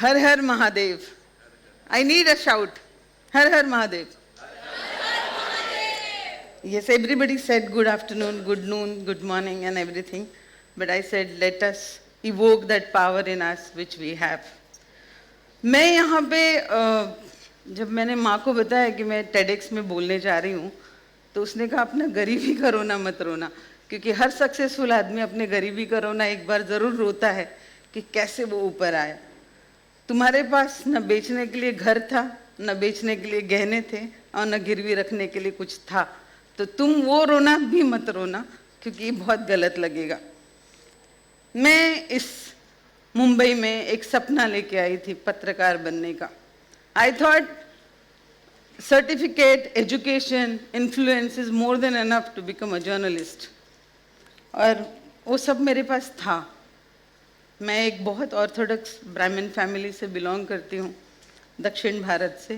Her her Mahadev. I need a shout. Har Har Mahadev. Yes, everybody said good afternoon, good noon, good morning and everything. But I said let us evoke that power in us which we have. मैं यहाँ पे जब मैंने माँ को बताया कि मैं TEDx में बोलने जा रही हूँ तो उसने कहा अपना गरीबी का रोना मत रोना, क्योंकि हर सक्सेसफुल आदमी अपने गरीबी का रोना एक बार ज़रूर रोता है कि कैसे वो ऊपर आया. तुम्हारे पास न बेचने के लिए घर था, न बेचने के लिए गहने थे और न गिरवी रखने के लिए कुछ था, तो तुम वो रोना भी मत रोना क्योंकि ये बहुत गलत लगेगा. मैं इस मुंबई में एक सपना लेके आई थी पत्रकार बनने का. I thought certificate, education, influence is more than enough to become a journalist. और वो सब मेरे पास था. मैं एक बहुत ऑर्थोडॉक्स ब्राह्मण फैमिली से बिलोंग करती हूँ, दक्षिण भारत से.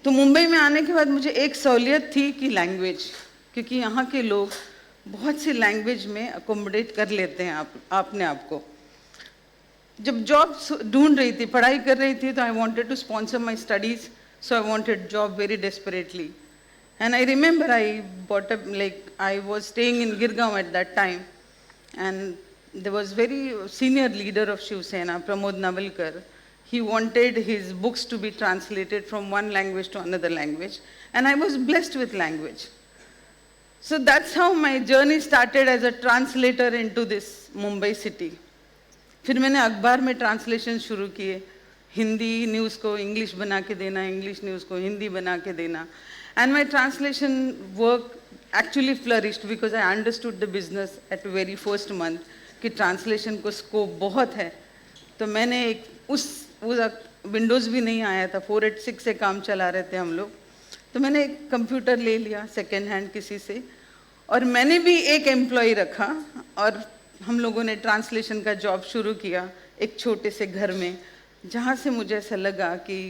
तो मुंबई में आने के बाद मुझे एक सहूलियत थी कि लैंग्वेज, क्योंकि यहाँ के लोग बहुत सी लैंग्वेज में अकोमोडेट कर लेते हैं अपने आप को. जब जॉब ढूंढ रही थी, पढ़ाई कर रही थी, तो I wanted to sponsor my studies, so I wanted job very desperately. And I remember I bought up, like I was staying in Girgaon at that time, and there was very senior leader of Shiv Sena, Pramod Navalkar. He wanted his books to be translated from one language to another language, and I was blessed with language. So that's how my journey started as a translator into this Mumbai city. फिर मैंने अखबार में translation शुरू किए, Hindi news को English बना के देना, इंग्लिश न्यूज़ को हिंदी बना के देना. And my translation work actually flourished because I understood the business at the very first month कि ट्रांसलेशन को स्कोप बहुत है. तो मैंने एक उस विंडोज़ भी नहीं आया था, 486 से काम चला रहे थे हम लोग. तो मैंने एक कंप्यूटर ले लिया सेकेंड हैंड किसी से, और मैंने भी एक एम्प्लॉय रखा, और हम लोगों ने ट्रांसलेशन का जॉब शुरू किया एक छोटे से घर में, जहाँ से मुझे ऐसा लगा कि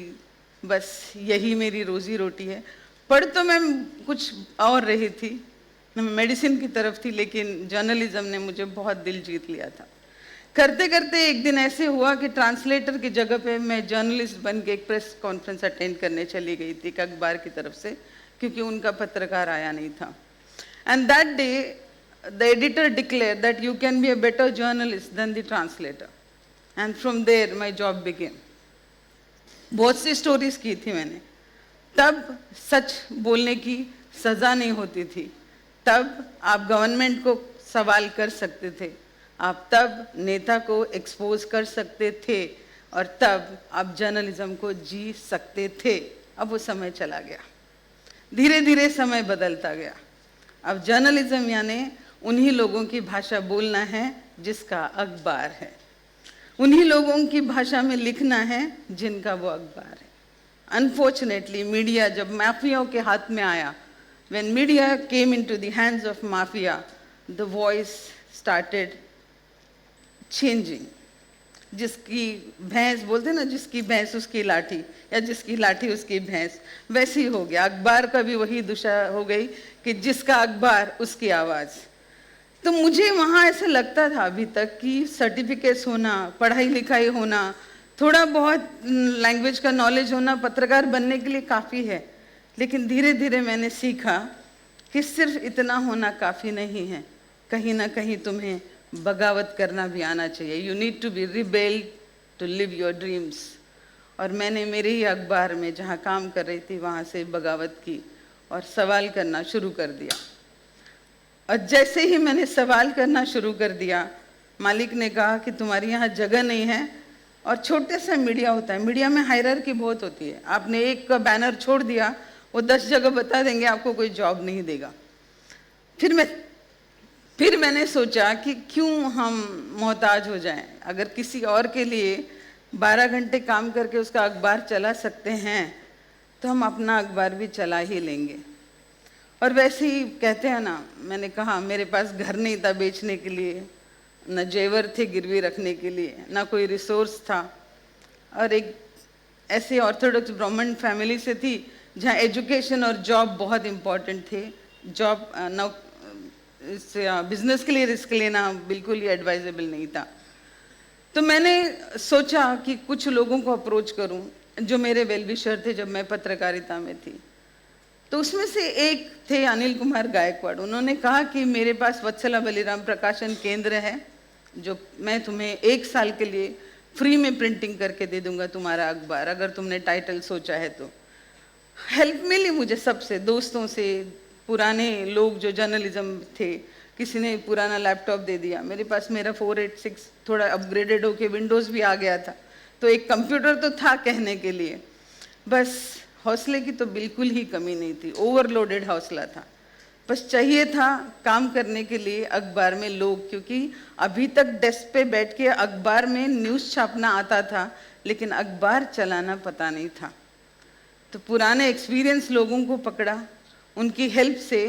बस यही मेरी रोज़ी रोटी है. पढ़ तो मैं कुछ और रही थी, मैं मेडिसिन की तरफ थी, लेकिन जर्नलिज्म ने मुझे बहुत दिल जीत लिया था. करते करते एक दिन ऐसे हुआ कि ट्रांसलेटर की जगह पे मैं जर्नलिस्ट बन के एक प्रेस कॉन्फ्रेंस अटेंड करने चली गई थी एक अखबार की तरफ से, क्योंकि उनका पत्रकार आया नहीं था. And that day the editor declare that you can be a better journalist then the translator, and from there my job began. बहुत सी स्टोरीज की थी मैंने. तब सच बोलने की सज़ा नहीं होती थी, तब आप गवर्नमेंट को सवाल कर सकते थे, आप तब नेता को एक्सपोज कर सकते थे, और तब आप जर्नलिज्म को जी सकते थे. अब वो समय चला गया, धीरे धीरे समय बदलता गया. अब जर्नलिज्म यानी उन्हीं लोगों की भाषा बोलना है जिसका अखबार है, उन्हीं लोगों की भाषा में लिखना है जिनका वो अखबार है. अनफॉर्चुनेटली मीडिया जब माफियाओं के हाथ में आया, when media came into the hands of mafia, the voice started changing. जिसकी भैंस बोलते ना, जिसकी भैंस उसकी लाठी, या जिसकी लाठी उसकी भैंस, वैसे ही हो गया. अखबार का भी वही दिशा हो गई कि जिसका अखबार उसकी आवाज़. तो मुझे वहाँ ऐसा लगता था अभी तक कि सर्टिफिकेट्स होना, पढ़ाई लिखाई होना, थोड़ा बहुत लैंग्वेज का नॉलेज होना पत्रकार बनने के लिए काफ़ी है. लेकिन धीरे धीरे मैंने सीखा कि सिर्फ इतना होना काफ़ी नहीं है, कहीं ना कहीं तुम्हें बगावत करना भी आना चाहिए. You need to be rebelled to live your dreams. और मैंने मेरे ही अखबार में जहाँ काम कर रही थी वहाँ से बगावत की और सवाल करना शुरू कर दिया. और जैसे ही मैंने सवाल करना शुरू कर दिया, मालिक ने कहा कि तुम्हारी यहाँ जगह नहीं है. और छोटे सा मीडिया होता है, मीडिया में हायरार्की बहुत होती है. आपने एक का बैनर छोड़ दिया, वो 10 जगह बता देंगे, आपको कोई जॉब नहीं देगा. फिर मैंने सोचा कि क्यों हम मोहताज हो जाएं. अगर किसी और के लिए 12 घंटे काम करके उसका अखबार चला सकते हैं, तो हम अपना अखबार भी चला ही लेंगे. और वैसे ही कहते हैं ना, मैंने कहा मेरे पास घर नहीं था बेचने के लिए, न जेवर थे गिरवी रखने के लिए, ना कोई रिसोर्स था, और एक ऐसे ऑर्थोडॉक्स ब्राह्मण फैमिली से थी जहाँ एजुकेशन और जॉब बहुत इम्पॉर्टेंट थे. जॉब बिजनेस के लिए रिस्क लेना बिल्कुल ही एडवाइजेबल नहीं था. तो मैंने सोचा कि कुछ लोगों को अप्रोच करूं जो मेरे वेल विशर थे जब मैं पत्रकारिता में थी। तो उसमें से एक थे अनिल कुमार गायकवाड़। उन्होंने कहा कि मेरे पास वत्सला बलिराम प्रकाशन केंद्र है, जो मैं तुम्हें 1 साल के लिए फ्री में प्रिंटिंग करके दे दूंगा तुम्हारा अखबार, अगर तुमने टाइटल सोचा है तो। हेल्प मिली मुझे सबसे, दोस्तों से, पुराने लोग जो जर्नलिज्म थे, किसी ने पुराना लैपटॉप दे दिया। मेरे पास मेरा 486 थोड़ा अपग्रेडेड होके विंडोज़ भी आ गया था, तो एक कंप्यूटर तो था कहने के लिए। बस हौसले की तो बिल्कुल ही कमी नहीं थी, ओवरलोडेड हौसला था। बस चाहिए था काम करने के लिए अखबार में लोग, क्योंकि अभी तक डेस्क पे बैठ के अखबार में न्यूज़ छापना आता था, लेकिन अखबार चलाना पता नहीं था। तो पुराने एक्सपीरियंस लोगों को पकड़ा, उनकी हेल्प से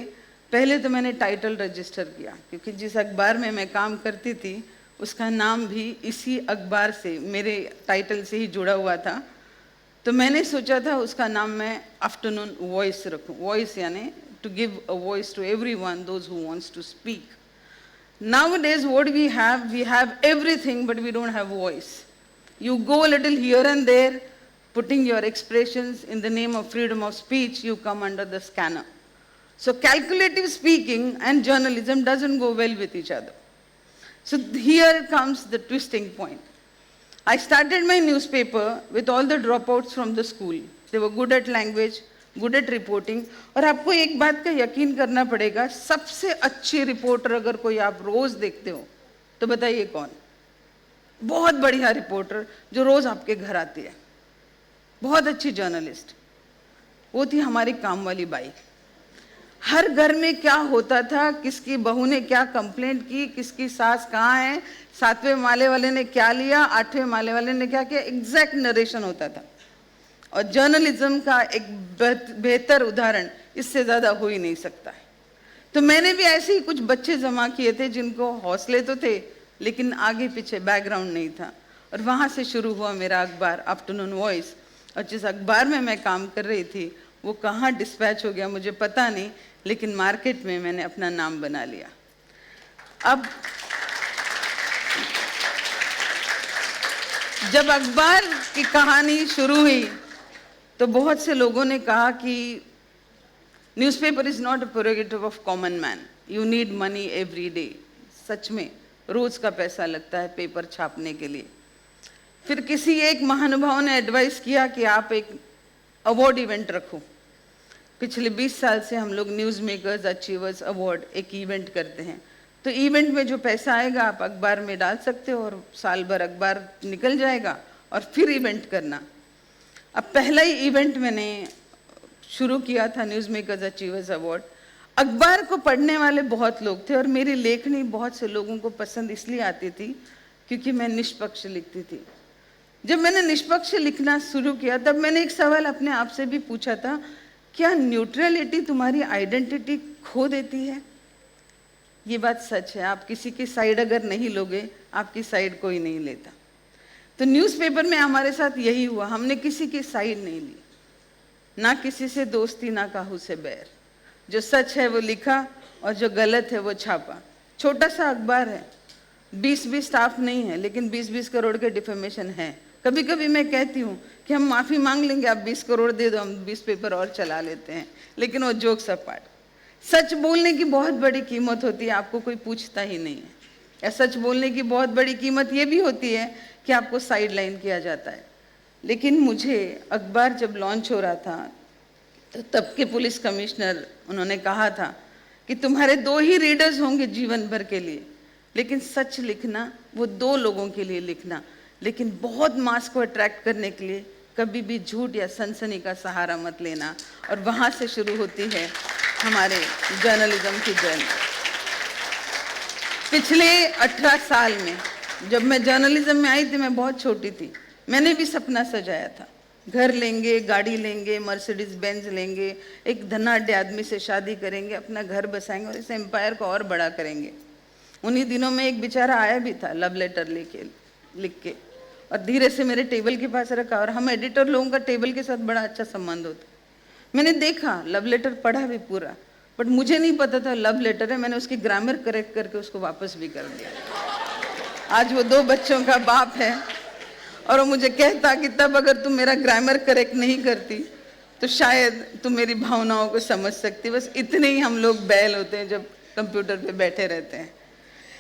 पहले तो मैंने टाइटल रजिस्टर किया, क्योंकि जिस अखबार में मैं काम करती थी उसका नाम भी इसी अखबार से, मेरे टाइटल से ही जुड़ा हुआ था। तो मैंने सोचा था उसका नाम मैं आफ्टरनून वॉइस रखूं। वॉइस यानी to give a voice to everyone, those who wants to speak. Nowadays what we have everything, but we don't have voice. You go a little here and there, putting your expressions in the name of freedom of speech, you come under the scanner. So calculative speaking and journalism doesn't go well with each other. So here comes the twisting point. I started my newspaper with all the dropouts from the school. They were good at language, good at reporting. और आपको एक बात का यकीन करना पड़ेगा, सबसे अच्छी रिपोर्टर अगर कोई आप रोज देखते हो तो बताइए कौन? बहुत बढ़िया रिपोर्टर जो रोज आपके घर आती है, बहुत अच्छी जर्नलिस्ट, वो थी हमारी काम वाली बाई। हर घर में क्या होता था, किसकी बहू ने क्या कंप्लेंट की, किसकी सास कहाँ है, 7वें माले वाले ने क्या लिया, 8वें माले वाले ने क्या किया, एग्जैक्ट नरेशन होता था। और जर्नलिज्म का एक बेहतर उदाहरण इससे ज़्यादा हो ही नहीं सकता है। तो मैंने भी ऐसे ही कुछ बच्चे जमा किए थे जिनको हौसले तो थे, लेकिन आगे पीछे बैकग्राउंड नहीं था। और वहाँ से शुरू हुआ मेरा अखबार आफ्टरनून वॉइस। और जिस अखबार में मैं काम कर रही थी वो कहाँ डिस्पैच हो गया मुझे पता नहीं, लेकिन मार्केट में मैंने अपना नाम बना लिया। अब जब अखबार की कहानी शुरू हुई तो बहुत से लोगों ने कहा कि newspaper is not a prerogative of common man, you need money every day. सच में रोज़ का पैसा लगता है पेपर छापने के लिए। फिर किसी एक महानुभाव ने एडवाइस किया कि आप एक अवार्ड इवेंट रखो। पिछले 20 साल से हम लोग न्यूज़ मेकर्स अचीवर्स अवार्ड एक इवेंट करते हैं। तो इवेंट में जो पैसा आएगा आप अखबार में डाल सकते हो और साल भर अखबार निकल जाएगा और फिर इवेंट करना। अब पहला ही इवेंट मैंने शुरू किया था न्यूज़ मेकर्स अचीवर्स अवार्ड। अखबार को पढ़ने वाले बहुत लोग थे और मेरी लेखनी बहुत से लोगों को पसंद इसलिए आती थी क्योंकि मैं निष्पक्ष लिखती थी। जब मैंने निष्पक्ष लिखना शुरू किया तब मैंने एक सवाल अपने आप से भी पूछा था, क्या न्यूट्रलिटी तुम्हारी आइडेंटिटी खो देती है? ये बात सच है, आप किसी की साइड अगर नहीं लोगे आपकी साइड कोई नहीं लेता। तो न्यूज़पेपर में हमारे साथ यही हुआ, हमने किसी की साइड नहीं ली, ना किसी से दोस्ती ना काहू से बैर। जो सच है वो लिखा और जो गलत है वो छापा। छोटा सा अखबार है, 20-20 स्टाफ नहीं है, लेकिन 20-20 करोड़ के डिफेमेशन है। कभी कभी मैं कहती हूँ कि हम माफ़ी मांग लेंगे, आप 20 करोड़ दे दो, हम 20 पेपर और चला लेते हैं, लेकिन वो जोक्स अपार्ट। सच बोलने की बहुत बड़ी कीमत होती है, आपको कोई पूछता ही नहीं है। या सच बोलने की बहुत बड़ी कीमत ये भी होती है कि आपको साइड लाइन किया जाता है। लेकिन मुझे अखबार जब लॉन्च हो रहा था तो तब के पुलिस कमिश्नर उन्होंने कहा था कि तुम्हारे 2 ही रीडर्स होंगे जीवन भर के लिए, लेकिन सच लिखना वो 2 लोगों के लिए लिखना, लेकिन बहुत मास को अट्रैक्ट करने के लिए कभी भी झूठ या सनसनी का सहारा मत लेना। और वहाँ से शुरू होती है हमारे जर्नलिज्म की जर्नी। पिछले 18 साल में जब मैं जर्नलिज्म में आई थी मैं बहुत छोटी थी, मैंने भी सपना सजाया था, घर लेंगे, गाड़ी लेंगे, मर्सिडीज बेंज लेंगे, एक धनाढ्य आदमी से शादी करेंगे, अपना घर बसाएंगे और इस एम्पायर को और बड़ा करेंगे। उन्हीं दिनों में एक बेचारा आया भी था लव लेटर लिख के और धीरे से मेरे टेबल के पास रखा। और हम एडिटर लोगों का टेबल के साथ बड़ा अच्छा संबंध होता। मैंने देखा लव लेटर, पढ़ा भी पूरा, बट मुझे नहीं पता था लव लेटर है। मैंने उसकी ग्रामर करेक्ट करके उसको वापस भी कर दिया। आज वो 2 बच्चों का बाप है, और वो मुझे कहता कि तब अगर तुम मेरा ग्रामर करेक्ट नहीं करती तो शायद तुम मेरी भावनाओं को समझ सकती। बस इतने ही हम लोग बैल होते हैं जब कंप्यूटर पे बैठे रहते हैं।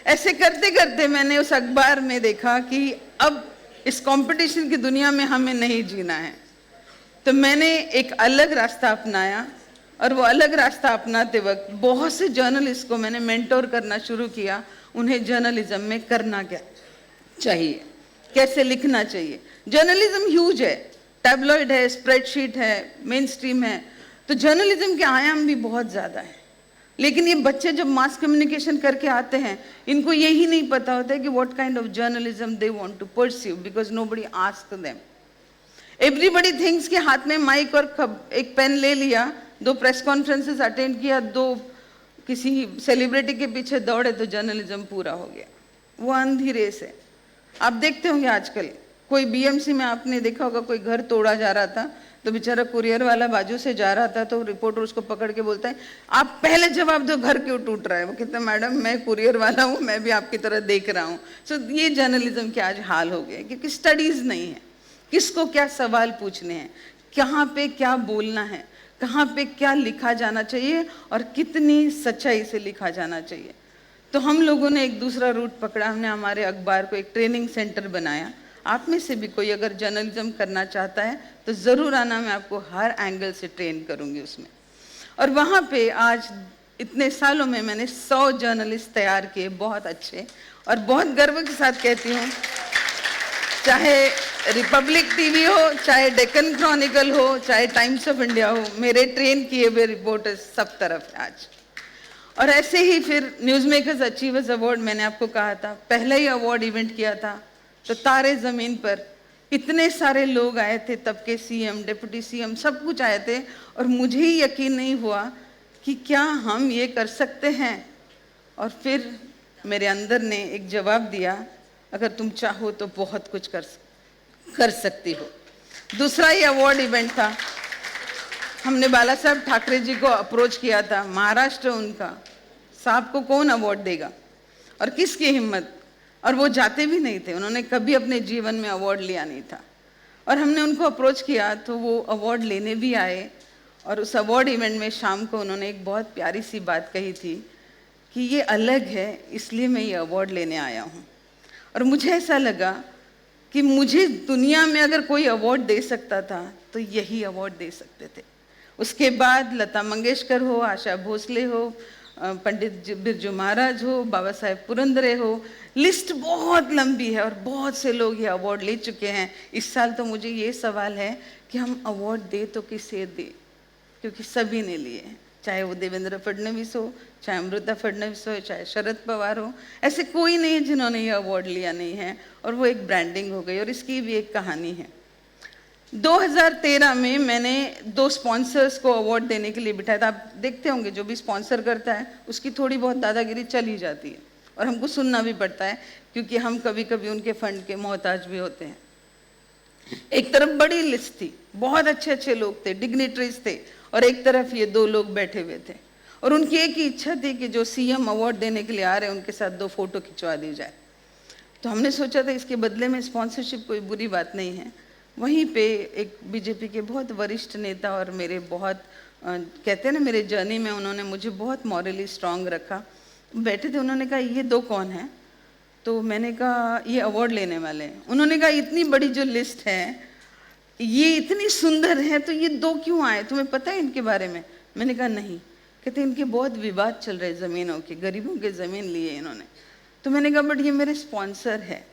ऐसे करते करते मैंने उस अखबार में देखा कि अब इस कंपटीशन की दुनिया में हमें नहीं जीना है, तो मैंने एक अलग रास्ता अपनाया, और वो अलग रास्ता अपनाते वक्त बहुत से जर्नलिस्ट को मैंने मेंटोर करना शुरू किया, उन्हें जर्नलिज्म में करना क्या चाहिए, कैसे लिखना चाहिए। जर्नलिज्म ह्यूज है, टैबलॉइड है, स्प्रेडशीट है, मेन स्ट्रीम है, तो जर्नलिज्म के आयाम भी बहुत ज़्यादा है। लेकिन ये बच्चे जब मास कम्युनिकेशन करके आते हैं, इनको यही नहीं पता होता है कि what kind of journalism they want to pursue, because nobody asked them. Everybody thinks कि हाथ में माइक और एक पेन ले लिया, 2 प्रेस कॉन्फ्रेंसेस अटेंड किया, 2 किसी सेलिब्रिटी के पीछे दौड़े तो जर्नलिज्म पूरा हो गया। वो अंधी रेस है। आप देखते होंगे आजकल कोई बीएमसी में आपने देखा होगा, कोई घर तोड़ा जा रहा था तो बेचारा कुरियर वाला बाजू से जा रहा था, तो रिपोर्टर उसको पकड़ के बोलता है आप पहले जवाब दो, घर क्यों टूट रहा है। वो कहते हैं मैडम मैं कुरियर वाला हूँ, मैं भी आपकी तरह देख रहा हूँ। सो ये जर्नलिज्म के आज हाल हो गए, क्योंकि स्टडीज नहीं है, किसको क्या सवाल पूछने हैं, कहाँ पे क्या बोलना है, कहाँ पे क्या लिखा जाना चाहिए और कितनी सच्चाई से लिखा जाना चाहिए। तो हम लोगों ने एक दूसरा रूट पकड़ा, हमने हमारे अखबार को एक ट्रेनिंग सेंटर बनाया। आप में से भी कोई अगर जर्नलिज्म करना चाहता है तो ज़रूर आना, मैं आपको हर एंगल से ट्रेन करूँगी उसमें। और वहाँ पे आज इतने सालों में मैंने 100 जर्नलिस्ट तैयार किए, बहुत अच्छे, और बहुत गर्व के साथ कहती हूँ, चाहे रिपब्लिक टीवी हो, चाहे डेक्कन क्रॉनिकल हो, चाहे टाइम्स ऑफ इंडिया हो, मेरे ट्रेन किए हुए रिपोर्टर्स सब तरफ है आज। और ऐसे ही फिर न्यूज़ मेकर्स अचीवर्स अवार्ड, मैंने आपको कहा था, पहला ही अवार्ड इवेंट किया था तो तारे ज़मीन पर इतने सारे लोग आए थे, तब के सीएम, डिप्टी सीएम, सब कुछ आए थे, और मुझे ही यकीन नहीं हुआ कि क्या हम ये कर सकते हैं। और फिर मेरे अंदर ने एक जवाब दिया, अगर तुम चाहो तो बहुत कुछ कर सकती हो। दूसरा ही अवार्ड इवेंट था, हमने बाला साहब ठाकरे जी को अप्रोच किया था, महाराष्ट्र उनका, साहब को कौन अवार्ड देगा और किसकी हिम्मत, और वो जाते भी नहीं थे, उन्होंने कभी अपने जीवन में अवार्ड लिया नहीं था। और हमने उनको अप्रोच किया तो वो अवार्ड लेने भी आए, और उस अवार्ड इवेंट में शाम को उन्होंने एक बहुत प्यारी सी बात कही थी कि ये अलग है इसलिए मैं ये अवार्ड लेने आया हूँ। और मुझे ऐसा लगा कि मुझे दुनिया में अगर कोई अवार्ड दे सकता था तो यही अवार्ड दे सकते थे। उसके बाद लता मंगेशकर हो, आशा भोसले हो, पंडित बिरजू महाराज हो, बाबा साहेब पुरंदरे हो, लिस्ट बहुत लंबी है और बहुत से लोग ये अवार्ड ले चुके हैं। इस साल तो मुझे ये सवाल है कि हम अवार्ड दे तो किसे दे, क्योंकि सभी ने लिए हैं, चाहे वो देवेंद्र फडणवीस हो, चाहे अमृता फडणवीस हो, चाहे शरद पवार हो, ऐसे कोई नहीं है जिन्होंने ये अवार्ड लिया नहीं है। और वो एक ब्रांडिंग हो गई। और इसकी भी एक कहानी है। 2013 में मैंने 2 स्पॉन्सर्स को अवार्ड देने के लिए बिठाया था। आप देखते होंगे जो भी स्पॉन्सर करता है उसकी थोड़ी बहुत दादागिरी चल ही जाती है, और हमको सुनना भी पड़ता है, क्योंकि हम कभी कभी उनके फंड के मोहताज भी होते हैं। एक तरफ बड़ी लिस्ट थी, बहुत अच्छे अच्छे लोग थे, डिग्निटरीज थे, और एक तरफ ये 2 लोग बैठे हुए थे, और उनकी एक ही इच्छा थी कि जो सीएम अवार्ड देने के लिए आ रहे हैं उनके साथ 2 फोटो खिंचवा दी जाए। तो हमने सोचा था इसके बदले में स्पॉन्सरशिप कोई बुरी बात नहीं है। वहीं पे एक बीजेपी के बहुत वरिष्ठ नेता और मेरे बहुत कहते हैं ना, मेरे जर्नी में उन्होंने मुझे बहुत मॉरली स्ट्रांग रखा, बैठे थे। उन्होंने कहा ये 2 कौन हैं? तो मैंने कहा ये अवार्ड लेने वाले हैं। उन्होंने कहा इतनी बड़ी जो लिस्ट है, ये इतनी सुंदर है, तो ये 2 क्यों आए, तुम्हें पता है इनके बारे में? मैंने कहा नहीं। कहते इनके बहुत विवाद चल रहे ज़मीनों के, गरीबों के ज़मीन लिए इन्होंने। तो मैंने कहा बट ये मेरे स्पॉन्सर है।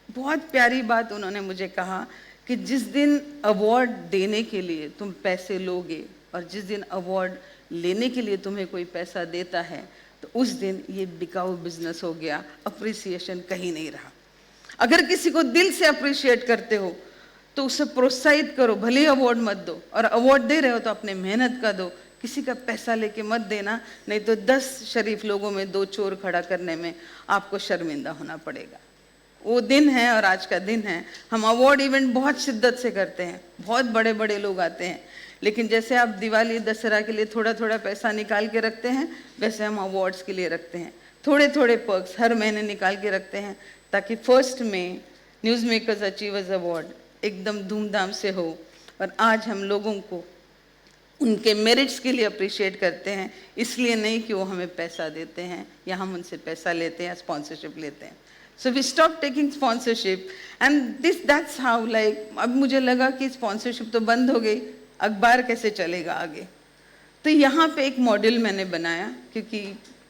बहुत प्यारी बात उन्होंने मुझे कहा कि जिस दिन अवार्ड देने के लिए तुम पैसे लोगे और जिस दिन अवार्ड लेने के लिए तुम्हें कोई पैसा देता है, तो उस दिन ये बिकाऊ बिजनेस हो गया, अप्रिसिएशन कहीं नहीं रहा। अगर किसी को दिल से अप्रिशिएट करते हो तो उसे प्रोत्साहित करो, भले ही अवार्ड मत दो, और अवार्ड दे रहे हो तो अपने मेहनत का दो, किसी का पैसा लेके मत देना, नहीं तो 10 शरीफ लोगों में 2 चोर खड़ा करने में आपको शर्मिंदा होना पड़ेगा। वो दिन है और आज का दिन है। हम अवार्ड इवेंट बहुत शिद्दत से करते हैं, बहुत बड़े बड़े लोग आते हैं, लेकिन जैसे आप दिवाली दशहरा के लिए थोड़ा थोड़ा पैसा निकाल के रखते हैं, वैसे हम अवार्ड्स के लिए रखते हैं। थोड़े थोड़े पर्क्स हर महीने निकाल के रखते हैं, ताकि 1 में न्यूज़ मेकर्स अचीवर्स अवार्ड एकदम धूमधाम से हो। और आज हम लोगों को उनके मेरिट्स के लिए अप्रिशिएट करते हैं, इसलिए नहीं कि वो हमें पैसा देते हैं या हम उनसे पैसा लेते हैं या स्पॉन्सरशिप लेते हैं। So we stop taking sponsorship and that's how like अब मुझे लगा कि स्पॉन्सरशिप तो बंद हो गई, अखबार कैसे चलेगा आगे। तो यहाँ पे एक मॉडल मैंने बनाया, क्योंकि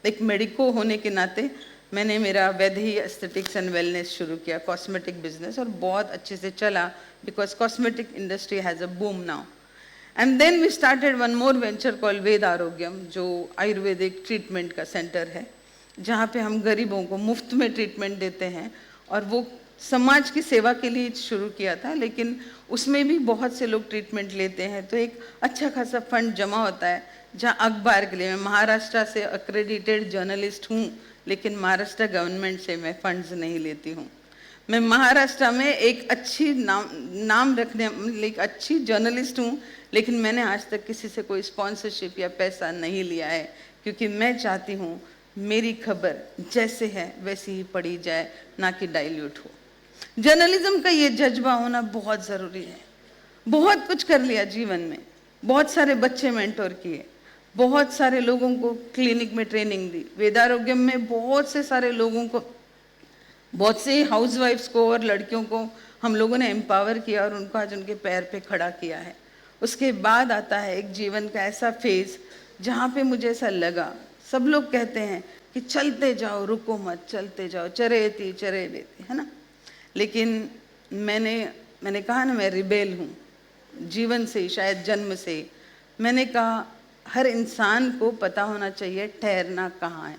एक मेडिको होने के नाते मैंने मेरा वैदेही एस्थेटिक्स एंड वेलनेस शुरू किया, कॉस्मेटिक बिजनेस, और बहुत अच्छे से चला because cosmetic industry has a boom now. And then we started one more venture call Ved Arogyam, जो आयुर्वेदिक ट्रीटमेंट का सेंटर है, जहाँ पे हम गरीबों को मुफ्त में ट्रीटमेंट देते हैं। और वो समाज की सेवा के लिए शुरू किया था, लेकिन उसमें भी बहुत से लोग ट्रीटमेंट लेते हैं, तो एक अच्छा खासा फंड जमा होता है। जहाँ अखबार के लिए मैं महाराष्ट्र से अक्रेडिटेड जर्नलिस्ट हूँ, लेकिन महाराष्ट्र गवर्नमेंट से मैं फंड्स नहीं लेती हूँ। मैं महाराष्ट्र में एक अच्छी नाम रखने एक अच्छी जर्नलिस्ट हूँ, लेकिन मैंने आज तक किसी से कोई स्पॉन्सरशिप या पैसा नहीं लिया है, क्योंकि मैं चाहती हूँ मेरी खबर जैसे है वैसी ही पढ़ी जाए, ना कि डाइल्यूट हो। जर्नलिज्म का ये जज्बा होना बहुत ज़रूरी है। बहुत कुछ कर लिया जीवन में, बहुत सारे बच्चे मेंटोर किए, बहुत सारे लोगों को क्लिनिक में ट्रेनिंग दी, वेदारोग्यम में बहुत से सारे लोगों को, बहुत से हाउसवाइफ्स को और लड़कियों को हम लोगों ने एम्पावर किया और उनको आज उनके पैर पे खड़ा किया है। उसके बाद आता है एक जीवन का ऐसा फेज जहाँ पे मुझे ऐसा लगा, सब लोग कहते हैं कि चलते जाओ, रुको मत, चलते जाओ, चरेती चरे बेती, है ना। लेकिन मैंने कहा ना, मैं रिबेल हूँ जीवन से, शायद जन्म से। मैंने कहा हर इंसान को पता होना चाहिए ठहरना कहाँ है।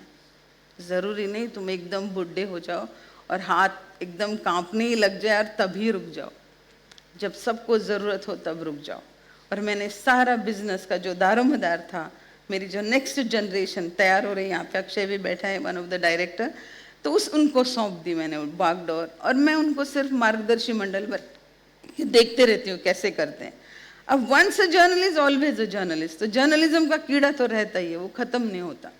ज़रूरी नहीं तुम एकदम बुढ़े हो जाओ और हाथ एकदम कांपने ही लग जाए और तभी रुक जाओ। जब सबको ज़रूरत हो तब रुक जाओ। और मैंने सारा बिजनेस का जो दारोमदार था, मेरी जो नेक्स्ट जनरेशन तैयार हो रही है, यहाँ पे अक्षय भी बैठा है, वन ऑफ द डायरेक्टर, तो उनको सौंप दी मैंने बागडोर। और मैं उनको सिर्फ मार्गदर्शी मंडल देखते रहती हूँ कैसे करते हैं। अब once a journalist always a journalist, तो जर्नलिज्म का कीड़ा तो रहता ही है, वो खत्म नहीं होता।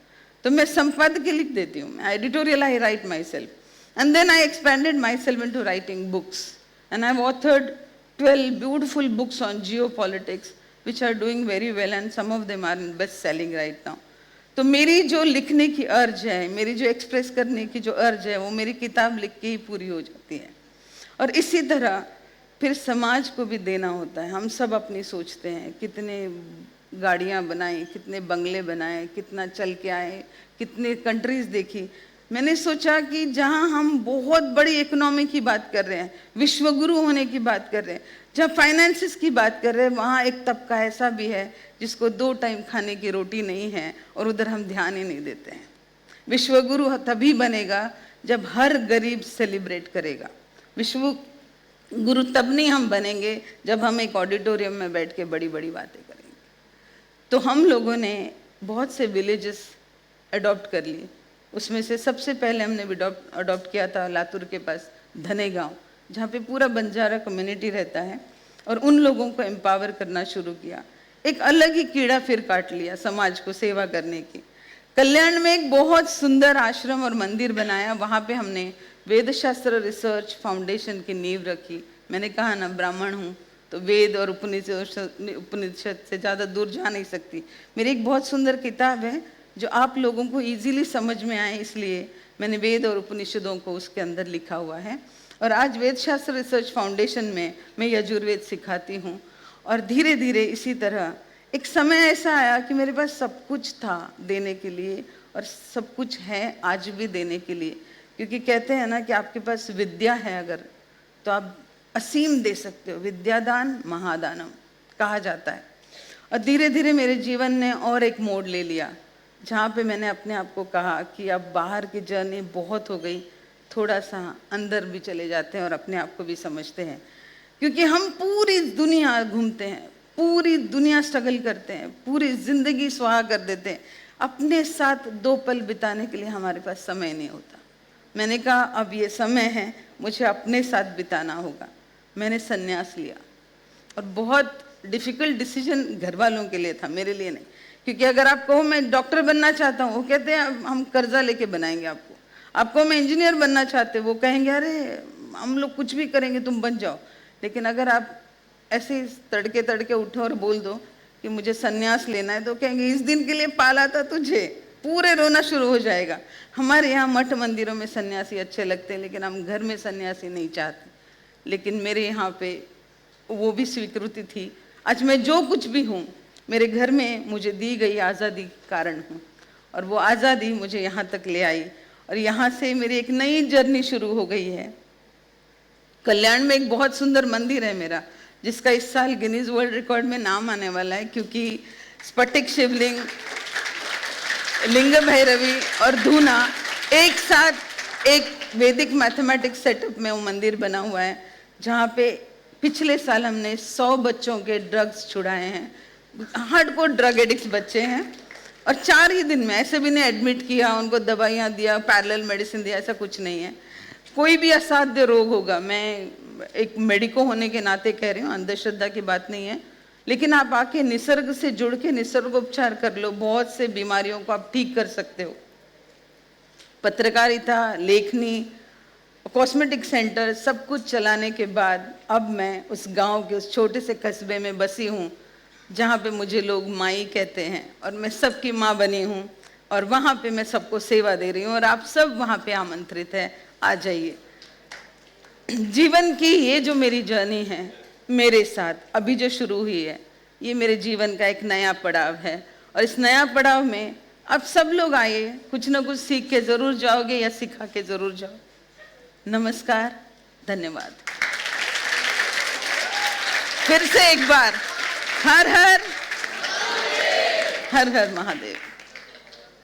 तो मैं संपादकीय लिख देती हूँ, मैं editorial I write myself, and then I expanded myself into writing books, and I have authored 12 beautiful books on geopolitics which are doing very well and some of them are in best selling right now. तो मेरी जो लिखने की अर्ज है, मेरी जो express करने की जो अर्ज है, वो मेरी किताब लिख के ही पूरी हो जाती है। और इसी तरह फिर समाज को भी देना होता है। हम सब अपनी सोचते हैं, कितने गाड़ियाँ बनाई, कितने बंगले बनाए, कितना चल के आए, कितने कंट्रीज देखी। मैंने सोचा कि जहाँ हम बहुत बड़ी इकोनॉमी की बात कर रहे हैं, विश्वगुरु होने की बात कर रहे हैं, जहाँ फाइनेंसिस की बात कर रहे हैं, वहाँ एक तबका ऐसा भी है जिसको 2 टाइम खाने की रोटी नहीं है, और उधर हम ध्यान ही नहीं देते हैं। विश्वगुरु तभी बनेगा जब हर गरीब सेलिब्रेट करेगा। विश्व गुरु तब नहीं हम बनेंगे जब हम एक ऑडिटोरियम में बैठ के बड़ी बड़ी बातें करेंगे। तो हम लोगों ने बहुत से विलेजेस अडॉप्ट कर लिए। उसमें से सबसे पहले हमने अडॉप्ट किया था लातूर के पास धने गाँव, जहाँ पे पूरा बंजारा कम्युनिटी रहता है, और उन लोगों को एम्पावर करना शुरू किया। एक अलग ही कीड़ा फिर काट लिया समाज को सेवा करने की। कल्याण में एक बहुत सुंदर आश्रम और मंदिर बनाया, वहाँ पे हमने वेदशास्त्र रिसर्च फाउंडेशन की नींव रखी। मैंने कहा ना, ब्राह्मण हूँ तो वेद और उपनिषद से ज़्यादा दूर जा नहीं सकती। मेरी एक बहुत सुंदर किताब है जो आप लोगों को इजीली समझ में आए, इसलिए मैंने वेद और उपनिषदों को उसके अंदर लिखा हुआ है। और आज वेदशास्त्र रिसर्च फाउंडेशन में मैं यजुर्वेद सिखाती हूँ। और धीरे धीरे इसी तरह एक समय ऐसा आया कि मेरे पास सब कुछ था देने के लिए, और सब कुछ है आज भी देने के लिए, क्योंकि कहते हैं ना कि आपके पास विद्या है अगर, तो आप असीम दे सकते हो। विद्यादान महादानम कहा जाता है। और धीरे धीरे मेरे जीवन ने और एक मोड़ ले लिया, जहाँ पे मैंने अपने आप को कहा कि अब बाहर की जर्नी बहुत हो गई, थोड़ा सा अंदर भी चले जाते हैं और अपने आप को भी समझते हैं। क्योंकि हम पूरी दुनिया घूमते हैं, पूरी दुनिया स्ट्रगल करते हैं, पूरी जिंदगी स्वाहा कर देते हैं, अपने साथ 2 पल बिताने के लिए हमारे पास समय नहीं होता। मैंने कहा अब ये समय है, मुझे अपने साथ बिताना होगा। मैंने संन्यास लिया, और बहुत डिफ़िकल्ट डिसीजन घर वालों के लिए था, मेरे लिए नहीं। क्योंकि अगर आप कहो मैं डॉक्टर बनना चाहता हूँ, वो कहते हैं हम कर्जा लेके बनाएंगे आपको। आपको हम इंजीनियर बनना चाहते, वो कहेंगे अरे हम लोग कुछ भी करेंगे तुम बन जाओ। लेकिन अगर आप ऐसे तड़के तड़के उठो और बोल दो कि मुझे सन्यास लेना है, तो कहेंगे इस दिन के लिए पाला था तुझे, पूरे रोना शुरू हो जाएगा। हमारे यहाँ मठ मंदिरों में सन्यासी अच्छे लगते हैं, लेकिन हम घर में सन्यासी नहीं चाहते। लेकिन मेरे यहाँ पे वो भी स्वीकृति थी। आज मैं जो कुछ भी हूँ, मेरे घर में मुझे दी गई आज़ादी के कारण हूँ, और वो आज़ादी मुझे यहाँ तक ले आई, और यहाँ से मेरी एक नई जर्नी शुरू हो गई है। कल्याण में एक बहुत सुंदर मंदिर है मेरा, जिसका इस साल गिनीज वर्ल्ड रिकॉर्ड में नाम आने वाला है, क्योंकि स्फटिक शिवलिंग, लिंग भैरवी और धूना एक साथ एक वैदिक मैथमेटिक्स सेटअप में वो मंदिर बना हुआ है, जहाँ पे पिछले साल हमने 100 बच्चों के ड्रग्स छुड़ाए हैं। हार्डकोर ड्रग एडिक्ट्स बच्चे हैं, और 4 ही दिन में, ऐसे भी नहीं एडमिट किया, उनको दवाइयाँ दिया, पैरेलल मेडिसिन दिया, ऐसा कुछ नहीं है। कोई भी असाध्य रोग होगा, मैं एक मेडिको होने के नाते कह रही हूँ, अंधश्रद्धा की बात नहीं है, लेकिन आप आके निसर्ग से जुड़ के निसर्गोपचार कर लो, बहुत से बीमारियों को आप ठीक कर सकते हो। पत्रकारिता, लेखनी, कॉस्मेटिक सेंटर सब कुछ चलाने के बाद अब मैं उस गांव के उस छोटे से कस्बे में बसी हूँ, जहाँ पे मुझे लोग माई कहते हैं, और मैं सबकी माँ बनी हूँ, और वहाँ पे मैं सबको सेवा दे रही हूँ, और आप सब वहाँ पे आमंत्रित हैं, आ जाइए। जीवन की ये जो मेरी जर्नी है मेरे साथ अभी जो शुरू हुई है, ये मेरे जीवन का एक नया पड़ाव है, और इस नया पड़ाव में आप सब लोग आइए, कुछ ना कुछ सीख के ज़रूर जाओगे या सिखा के ज़रूर जाओ। नमस्कार, धन्यवाद। फिर से एक बार हर हर हर हर महादेव।